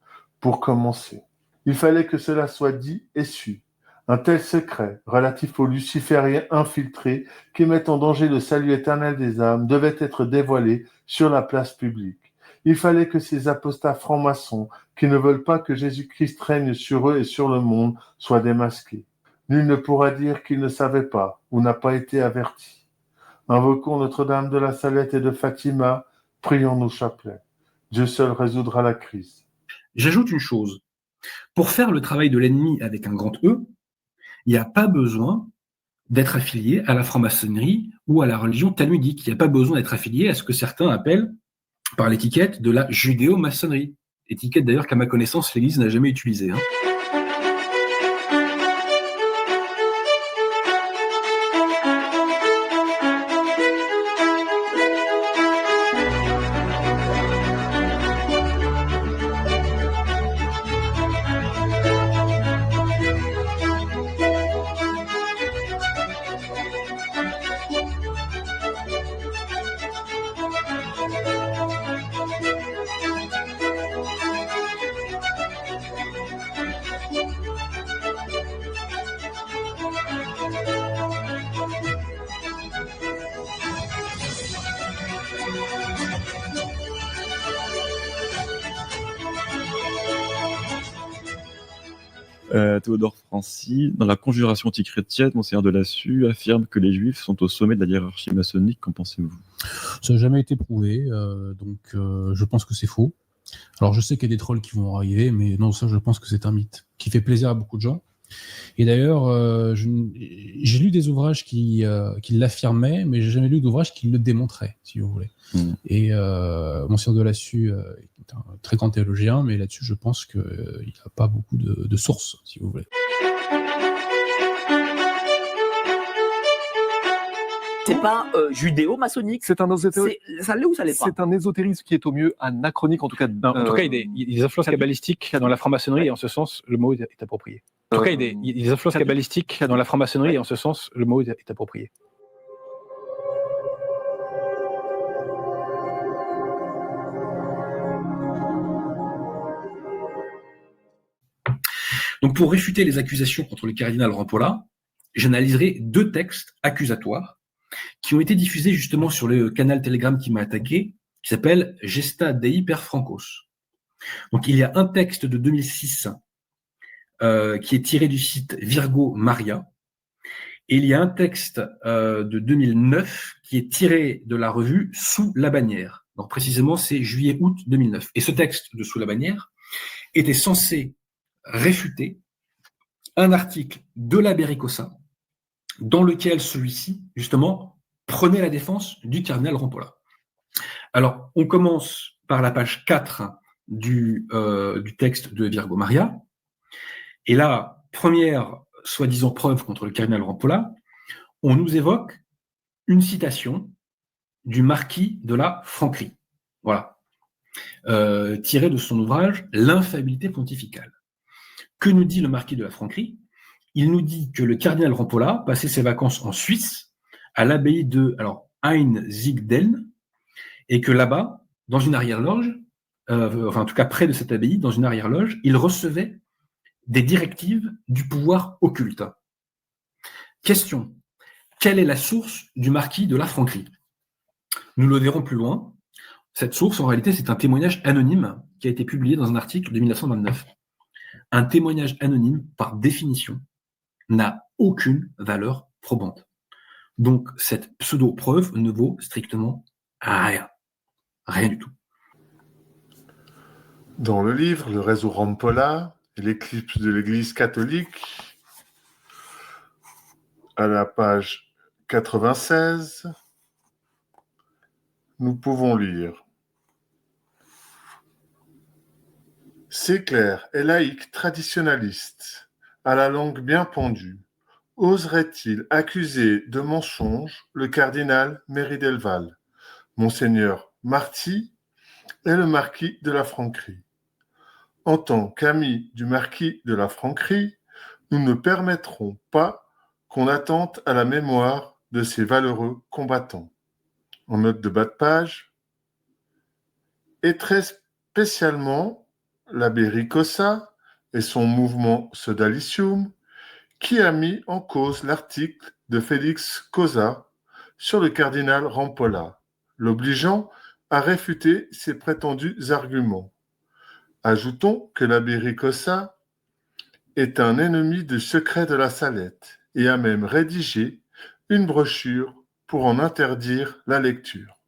Pour commencer, il fallait que cela soit dit et su. Un tel secret, relatif aux lucifériens infiltrés qui mettent en danger le salut éternel des âmes, devait être dévoilé sur la place publique. Il fallait que ces apostats francs-maçons, qui ne veulent pas que Jésus-Christ règne sur eux et sur le monde, soient démasqués. Nul ne pourra dire qu'il ne savait pas ou n'a pas été averti. Invoquons Notre-Dame de la Salette et de Fatima, prions nos chapelets. Dieu seul résoudra la crise. J'ajoute une chose. Pour faire le travail de l'ennemi avec un grand E, il n'y a pas besoin d'être affilié à la franc-maçonnerie ou à la religion talmudique. Il n'y a pas besoin d'être affilié à ce que certains appellent par l'étiquette de la judéo-maçonnerie. Étiquette d'ailleurs qu'à ma connaissance, l'Église n'a jamais utilisée. Théodore Francy, dans la conjuration antichrétienne, Monseigneur de Lassus affirme que les Juifs sont au sommet de la hiérarchie maçonnique. Qu'en pensez-vous? Ça n'a jamais été prouvé, donc je pense que c'est faux. Alors je sais qu'il y a des trolls qui vont arriver, mais non, ça je pense que c'est un mythe, qui fait plaisir à beaucoup de gens. Et d'ailleurs, j'ai lu des ouvrages qui l'affirmaient, mais j'ai jamais lu d'ouvrages qui le démontraient, si vous voulez. Et Monseigneur de Lassus est un très grand théologien, mais là-dessus, je pense qu'il n'a pas beaucoup de sources, si vous voulez. C'est pas judéo-maçonnique. C'est un ésotérisme. Ça l'est ou ça l'est pas? C'est un ésotérisme qui est au mieux anachronique, en tout cas. Non, en tout cas, il y a des influences kabbalistiques dans la franc-maçonnerie, et en ce sens, le mot est approprié. En tout cas, il y a des influences kabbalistiques dans la franc-maçonnerie, et en ce sens, le mot est approprié. Donc, pour réfuter les accusations contre le cardinal Rampolla, j'analyserai 2 textes accusatoires qui ont été diffusés justement sur le canal Telegram qui m'a attaqué, qui s'appelle Gesta Dei per Francos. Donc, il y a un texte de 2006 qui est tiré du site Virgo Maria, et il y a un texte de 2009 qui est tiré de la revue Sous la bannière. Donc, précisément, c'est juillet-août 2009. Et ce texte de Sous la bannière était censé réfuter un article de l'abbé Ricossa dans lequel celui-ci, justement, prenait la défense du cardinal Rampolla. Alors, on commence par la page 4 du texte de Virgo Maria. Et là, première soi-disant preuve contre le cardinal Rampolla, on nous évoque une citation du marquis de la Franquerie. Voilà. Tirée de son ouvrage L'infaillibilité pontificale. Que nous dit le marquis de la Franquerie? Il nous dit que le cardinal Rampolla passait ses vacances en Suisse, à l'abbaye de Einzigdeln, et que là-bas, dans une arrière-loge, en tout cas près de cette abbaye, dans une arrière-loge, il recevait des directives du pouvoir occulte. Question. Quelle est la source du marquis de la Franquerie? Nous le verrons plus loin. Cette source, en réalité, c'est un témoignage anonyme qui a été publié dans un article de 1929. Un témoignage anonyme, par définition, n'a aucune valeur probante. Donc, cette pseudo-preuve ne vaut strictement rien. Rien du tout. Dans le livre Le réseau Rampolla et l'éclipse de l'Église catholique, à la page 96, nous pouvons lire: C'est clair et laïque traditionnaliste, à la langue bien pendue, oserait-il accuser de mensonge le cardinal Méridelval, Monseigneur Marty et le marquis de la Franquerie? En tant qu'amis du marquis de la Franquerie, nous ne permettrons pas qu'on attente à la mémoire de ces valeureux combattants. En note de bas de page, et très spécialement l'abbé Ricossa et son mouvement Sodalicium, qui a mis en cause l'article de Félix Cosa sur le cardinal Rampolla, l'obligeant à réfuter ses prétendus arguments. Ajoutons que l'abbé Ricossa est un ennemi du secret de la Salette et a même rédigé une brochure pour en interdire la lecture.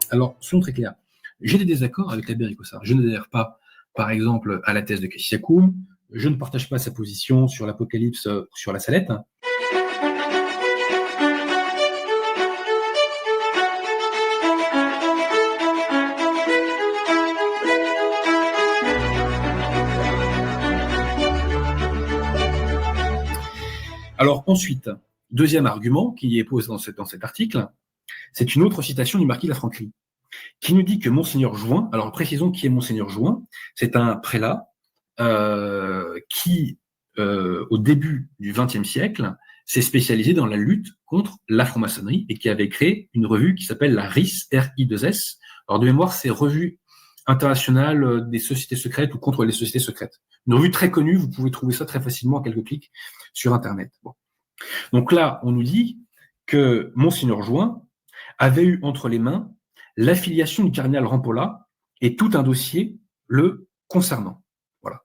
Alors, soyons très clairs. J'ai des désaccords avec l'abbé Ricossa. Je n'adhère pas, par exemple, à la thèse de Cassiacum. Je ne partage pas sa position sur l'Apocalypse, sur la Salette. Alors ensuite, deuxième argument qui est posé dans cet article, c'est une autre citation du marquis de la Franquerie, qui nous dit que Monseigneur Jouin, alors précisons qui est Monseigneur Jouin, c'est un prélat qui, au début du XXe siècle, s'est spécialisé dans la lutte contre la franc-maçonnerie et qui avait créé une revue qui s'appelle la RIS, R-I-2-S. Alors de mémoire, c'est Revue internationale des sociétés secrètes ou contre les sociétés secrètes. Une revue très connue, vous pouvez trouver ça très facilement en quelques clics sur Internet. Bon. Donc là, on nous dit que Monseigneur Jouin avait eu entre les mains l'affiliation du cardinal Rampolla et tout un dossier le concernant. Voilà.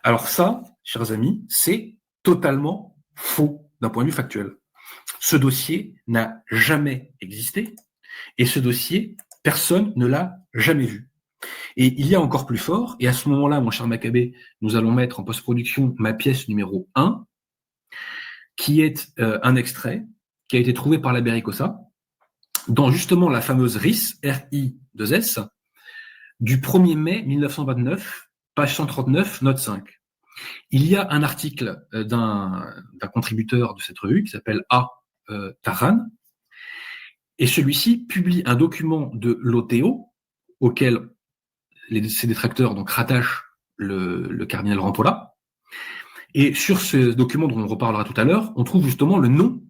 Alors ça, chers amis, c'est totalement faux d'un point de vue factuel. Ce dossier n'a jamais existé et ce dossier, personne ne l'a jamais vu. Et il y a encore plus fort, et à ce moment-là, mon cher Maccabée, nous allons mettre en post-production ma pièce numéro 1, qui est un extrait qui a été trouvé par l'abbé Ricossa dans justement la fameuse RIS, R-I-2-S, du 1er mai 1929, page 139, note 5. Il y a un article d'un contributeur de cette revue qui s'appelle A. Taran, et celui-ci publie un document de l'OTO auquel ses détracteurs donc rattachent le cardinal Rampolla. Et sur ce document dont on reparlera tout à l'heure, on trouve justement le nom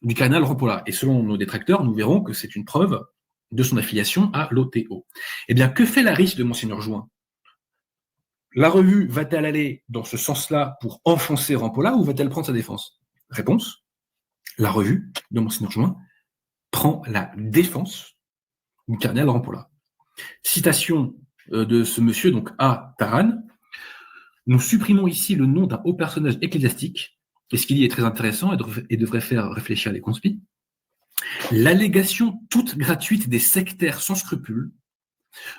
du cardinal Rampolla. Et selon nos détracteurs, nous verrons que c'est une preuve de son affiliation à l'OTO. Eh bien, que fait la RIS de Monseigneur Jouin? La revue va-t-elle aller dans ce sens-là pour enfoncer Rampolla ou va-t-elle prendre sa défense? Réponse, la revue de Monseigneur Jouin prend la défense du cardinal Rampolla. Citation de ce monsieur, donc A. Taran. Nous supprimons ici le nom d'un haut personnage ecclésiastique, et ce qu'il dit est très intéressant et devrait faire réfléchir les conspis. L'allégation toute gratuite des sectaires sans scrupules,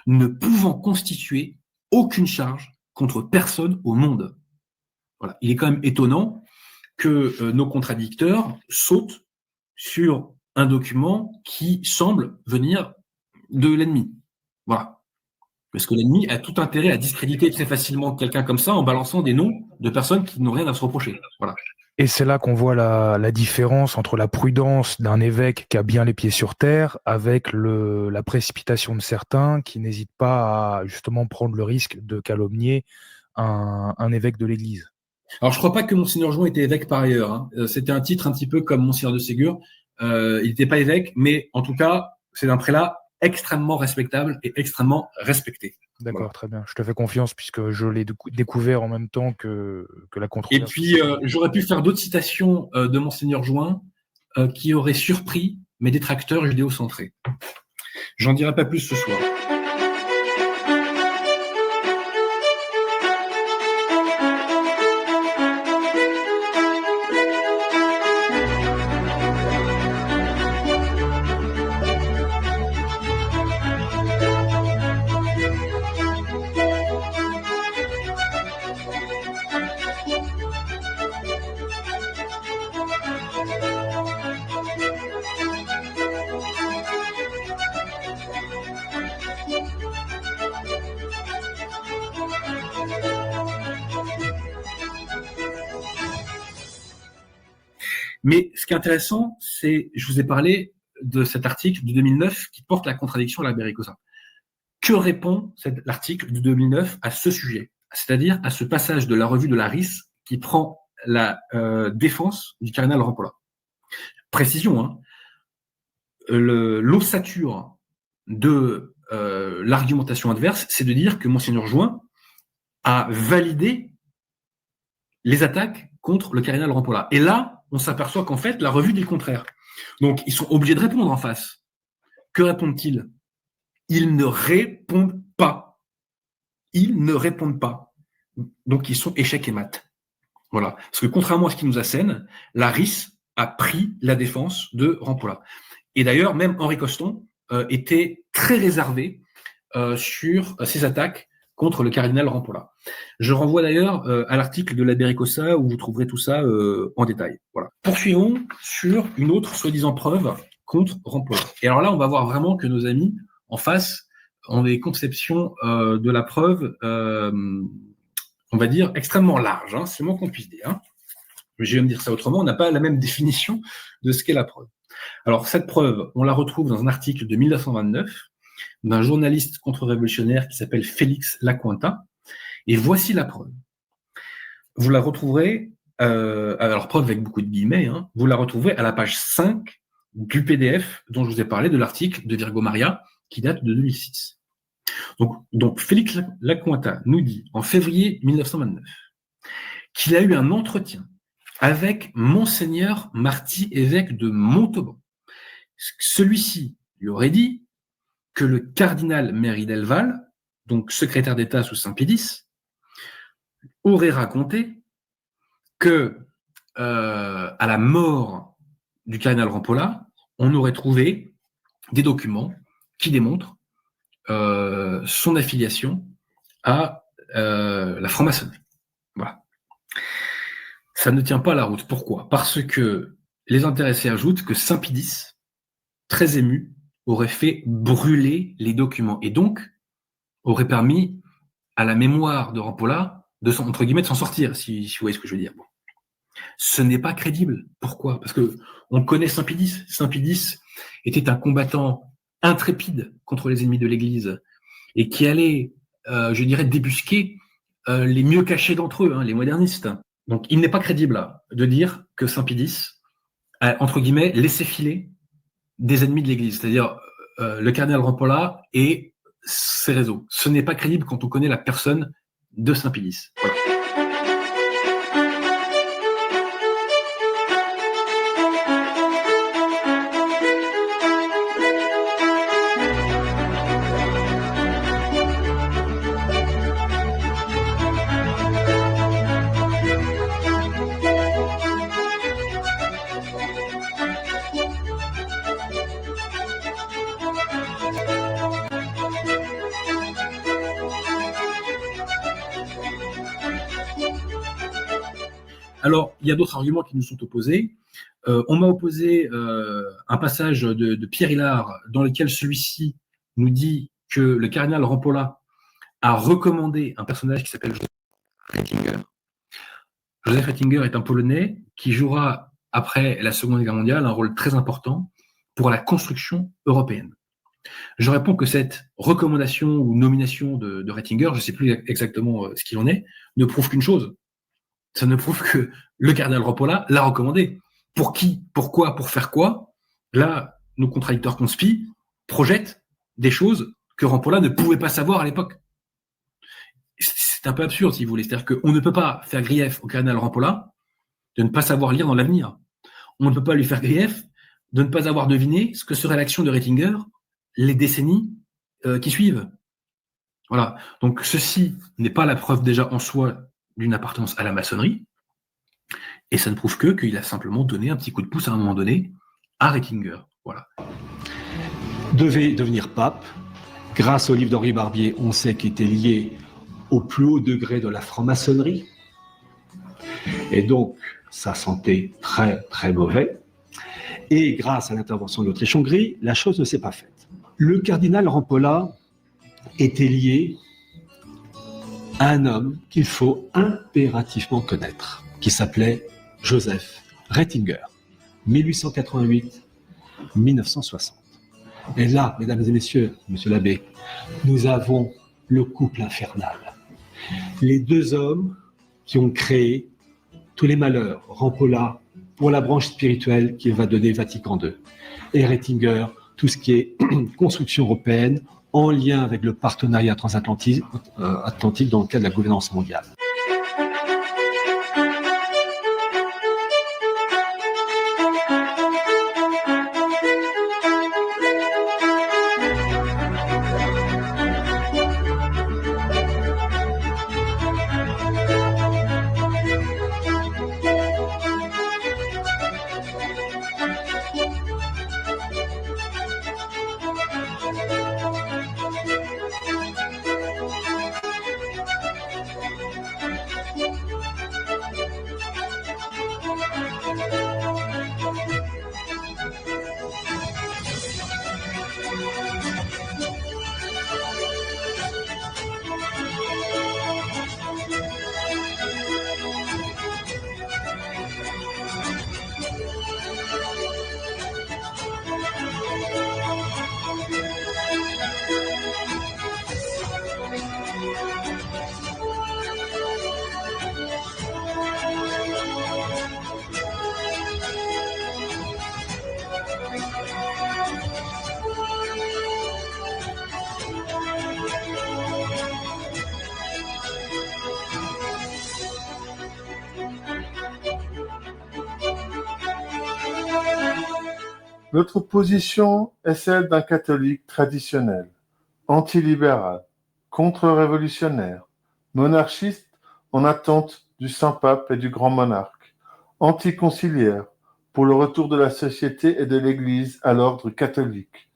ne pouvant constituer aucune charge contre personne au monde. Voilà. Il est quand même étonnant que nos contradicteurs sautent sur un document qui semble venir de l'ennemi. Voilà. Parce que l'ennemi a tout intérêt à discréditer très facilement quelqu'un comme ça en balançant des noms de personnes qui n'ont rien à se reprocher. Voilà. Et c'est là qu'on voit la différence entre la prudence d'un évêque qui a bien les pieds sur terre avec la précipitation de certains qui n'hésitent pas à justement prendre le risque de calomnier un évêque de l'Église. Alors, je crois pas que Monseigneur Jouin était évêque par ailleurs. Hein. C'était un titre un petit peu comme Monseigneur de Ségur. Il n'était pas évêque, mais en tout cas, c'est un prélat extrêmement respectable et extrêmement respecté. D'accord, Voilà. très bien. Je te fais confiance puisque je l'ai découvert en même temps que la Et controverse. puis, j'aurais pu faire d'autres citations de Monseigneur Jouin qui auraient surpris mes détracteurs judéo-centrés. J'en dirai pas plus ce soir. Mais ce qui est intéressant, c'est, je vous ai parlé de cet article de 2009 qui porte la contradiction à la Bellicosa. Que répond l'article de 2009 à ce sujet, c'est-à-dire à ce passage de la revue de Laris qui prend la défense du cardinal Rampolla. Précision, hein, l'ossature de l'argumentation adverse, c'est de dire que Monseigneur Jouin a validé les attaques contre le cardinal Rampolla. Et là, on s'aperçoit qu'en fait, la revue dit le contraire. Donc, ils sont obligés de répondre en face. Que répondent-ils? Ils ne répondent pas. Ils ne répondent pas. Donc, ils sont échecs et mat. Voilà. Parce que contrairement à ce qu'ils nous assènent, la RIS a pris la défense de Rampolla. Et d'ailleurs, même Henri Coston était très réservé sur ces attaques contre le cardinal Rampolla. Je renvoie d'ailleurs à l'article de la Bellicosa où vous trouverez tout ça en détail. Voilà. Poursuivons sur une autre soi-disant preuve contre Rampolla. Et alors là, on va voir vraiment que nos amis en face ont des conceptions de la preuve, on va dire, extrêmement larges. Hein, c'est le moins qu'on puisse dire. Hein. Je vais me dire ça autrement, on n'a pas la même définition de ce qu'est la preuve. Alors, cette preuve, on la retrouve dans un article de 1929 d'un journaliste contre-révolutionnaire qui s'appelle Félix Lacointa. Et voici la preuve. Vous la retrouverez, alors preuve avec beaucoup de guillemets, hein, vous la retrouverez à la page 5 du PDF dont je vous ai parlé, de l'article de Virgo Maria, qui date de 2006. Donc Félix Lacointa nous dit, en février 1929, qu'il a eu un entretien avec Monseigneur Marty, évêque de Montauban. Celui-ci lui aurait dit que le cardinal Méry Delval, donc secrétaire d'État sous Saint-Pédis, aurait raconté que à la mort du cardinal Rampolla, on aurait trouvé des documents qui démontrent son affiliation à la franc-maçonnerie. Voilà. Ça ne tient pas la route. Pourquoi? Parce que les intéressés ajoutent que Saint-Pédis, très ému, aurait fait brûler les documents et donc aurait permis à la mémoire de Rampolla de entre guillemets de s'en sortir, si vous voyez ce que je veux dire. Bon. Ce n'est pas crédible. Pourquoi? Parce que on connaît Saint-Pédis. Saint-Pédis était un combattant intrépide contre les ennemis de l'Église et qui allait, je dirais, débusquer les mieux cachés d'entre eux, hein, les modernistes. Donc, il n'est pas crédible là, de dire que Saint-Pédis a, entre guillemets, laissé filer des ennemis de l'Église, c'est-à-dire le cardinal Rampolla et ses réseaux. Ce n'est pas crédible quand on connaît la personne de Saint-Pédis. Voilà. Alors, il y a d'autres arguments qui nous sont opposés. On m'a opposé un passage de Pierre Hillard dans lequel celui-ci nous dit que le cardinal Rampolla a recommandé un personnage qui s'appelle Joseph Ratzinger. Joseph Ratzinger est un Polonais qui jouera, après la Seconde Guerre mondiale, un rôle très important pour la construction européenne. Je réponds que cette recommandation ou nomination de Ratzinger, je ne sais plus exactement ce qu'il en est, ne prouve qu'une chose, Ça ne prouve que le cardinal Rampolla l'a recommandé. Pour qui? Pourquoi? Pour faire quoi? Là, nos contradicteurs conspi projettent des choses que Rampolla ne pouvait pas savoir à l'époque. C'est un peu absurde, si vous voulez. C'est-à-dire qu'on ne peut pas faire grief au cardinal Rampolla de ne pas savoir lire dans l'avenir. On ne peut pas lui faire grief de ne pas avoir deviné ce que serait l'action de Ratzinger les décennies qui suivent. Voilà. Donc, ceci n'est pas la preuve déjà en soi d'une appartenance à la maçonnerie, et ça ne prouve qu'il a simplement donné un petit coup de pouce à un moment donné à Ratzinger. Voilà. Devait devenir pape. Grâce au livre d'Henri Barbier, on sait qu'il était lié au plus haut degré de la franc-maçonnerie. Et donc, ça sentait très, très mauvais. Et grâce à l'intervention de l'Autriche-Hongrie, la chose ne s'est pas faite. Le cardinal Rampolla était lié à un homme qu'il faut impérativement connaître, qui s'appelait Joseph Ratzinger, 1888-1960. Et là, mesdames et messieurs, monsieur l'abbé, nous avons le couple infernal. Les deux hommes qui ont créé tous les malheurs, Rampolla pour la branche spirituelle qu'il va donner Vatican II, et Ratzinger, tout ce qui est construction européenne en lien avec le partenariat transatlantique dans le cadre de la gouvernance mondiale. Notre position est celle d'un catholique traditionnel, antilibéral, contre-révolutionnaire, monarchiste en attente du Saint-Pape et du grand monarque, anticonciliaire pour le retour de la société et de l'Église à l'ordre catholique,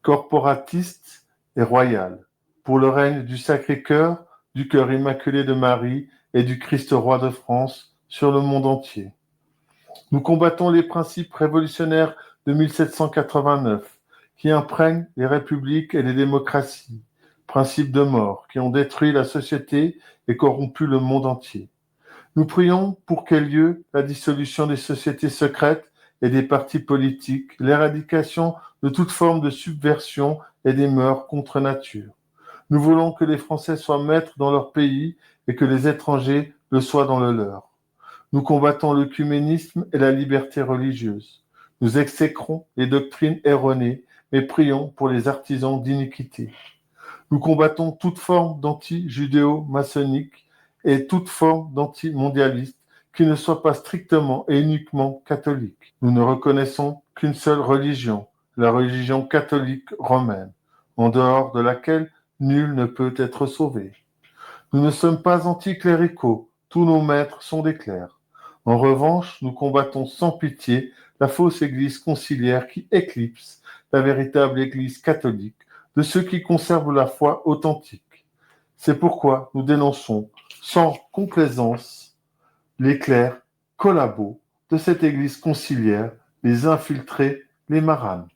corporatiste et royal pour le règne du Sacré-Cœur, du Cœur Immaculé de Marie et du Christ Roi de France sur le monde entier. Nous combattons les principes révolutionnaires de 1789 qui imprègnent les républiques et les démocraties, principes de mort qui ont détruit la société et corrompu le monde entier. Nous prions pour qu'ait lieu la dissolution des sociétés secrètes et des partis politiques, l'éradication de toute forme de subversion et des mœurs contre nature. Nous voulons que les Français soient maîtres dans leur pays et que les étrangers le soient dans le leur. Nous combattons l'œcuménisme et la liberté religieuse. Nous exécrons les doctrines erronées, mais prions pour les artisans d'iniquité. Nous combattons toute forme d'anti-judéo-maçonnique et toute forme d'anti-mondialiste qui ne soit pas strictement et uniquement catholique. Nous ne reconnaissons qu'une seule religion, la religion catholique romaine, en dehors de laquelle nul ne peut être sauvé. Nous ne sommes pas anticléricaux, tous nos maîtres sont des clercs. En revanche, nous combattons sans pitié la fausse Église conciliaire qui éclipse la véritable Église catholique de ceux qui conservent la foi authentique. C'est pourquoi nous dénonçons sans complaisance les clercs collabos de cette Église conciliaire, les infiltrés, les maranes.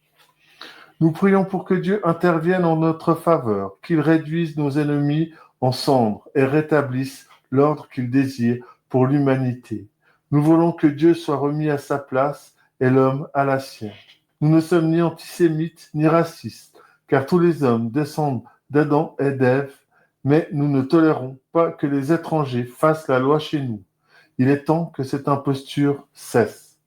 Nous prions pour que Dieu intervienne en notre faveur, qu'il réduise nos ennemis en cendres et rétablisse l'ordre qu'il désire pour l'humanité. Nous voulons que Dieu soit remis à sa place et l'homme à la sienne. Nous ne sommes ni antisémites ni racistes, car tous les hommes descendent d'Adam et d'Ève, mais nous ne tolérons pas que les étrangers fassent la loi chez nous. Il est temps que cette imposture cesse.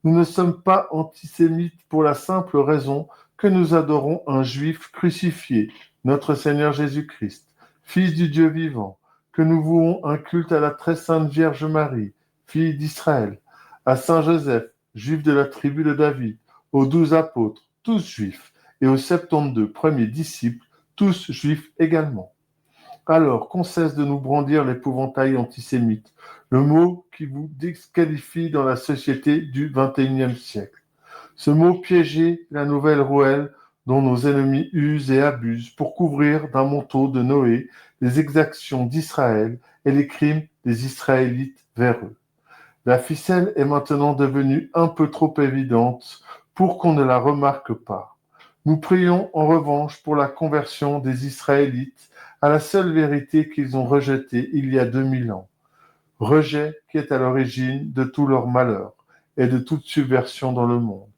Nous ne sommes pas antisémites pour la simple raison que nous adorons un juif crucifié, notre Seigneur Jésus-Christ, Fils du Dieu vivant, que nous vouons un culte à la très sainte Vierge Marie, fille d'Israël, à Saint Joseph, juif de la tribu de David, aux 12 apôtres, tous juifs, et aux 72 premiers disciples, tous juifs également. Alors qu'on cesse de nous brandir l'épouvantail antisémite, le mot qui vous disqualifie dans la société du XXIe siècle. Ce mot piégé, la nouvelle rouelle dont nos ennemis usent et abusent pour couvrir d'un manteau de Noé les exactions d'Israël et les crimes des Israélites vers eux. La ficelle est maintenant devenue un peu trop évidente pour qu'on ne la remarque pas. Nous prions en revanche pour la conversion des Israélites à la seule vérité qu'ils ont rejetée il y a 2000 ans. Rejet qui est à l'origine de tout leur malheur et de toute subversion dans le monde.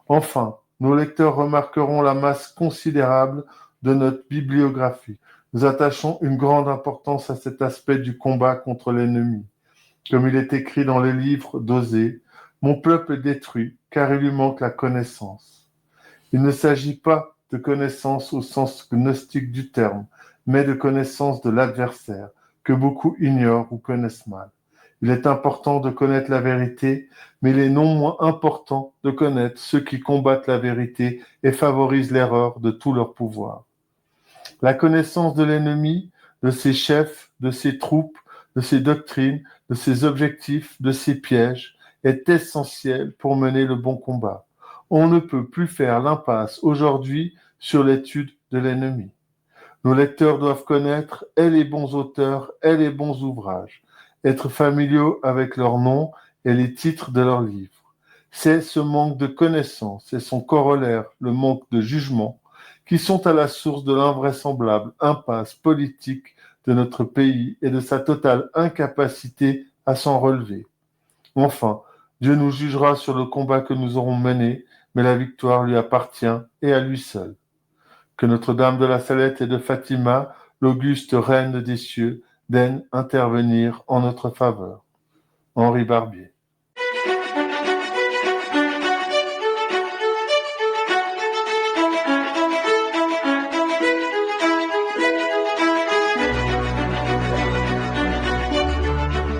Enfin, nos lecteurs remarqueront la masse considérable de notre bibliographie. Nous attachons une grande importance à cet aspect du combat contre l'ennemi. Comme il est écrit dans le livre d'Osée, « Mon peuple est détruit, car il lui manque la connaissance ». Il ne s'agit pas de connaissance au sens gnostique du terme, mais de connaissance de l'adversaire, que beaucoup ignorent ou connaissent mal. Il est important de connaître la vérité, mais il est non moins important de connaître ceux qui combattent la vérité et favorisent l'erreur de tout leur pouvoir. La connaissance de l'ennemi, de ses chefs, de ses troupes, de ses doctrines, de ses objectifs, de ses pièges, est essentielle pour mener le bon combat. On ne peut plus faire l'impasse aujourd'hui sur l'étude de l'ennemi. Nos lecteurs doivent connaître et les bons auteurs et les bons ouvrages, être familiaux avec leurs noms et les titres de leurs livres. C'est ce manque de connaissance et son corollaire, le manque de jugement, qui sont à la source de l'invraisemblable impasse politique de notre pays et de sa totale incapacité à s'en relever. Enfin, Dieu nous jugera sur le combat que nous aurons mené, mais la victoire lui appartient et à lui seul. Que Notre-Dame de la Salette et de Fatima, l'auguste reine des cieux, daigne intervenir en notre faveur. Henri Barbier.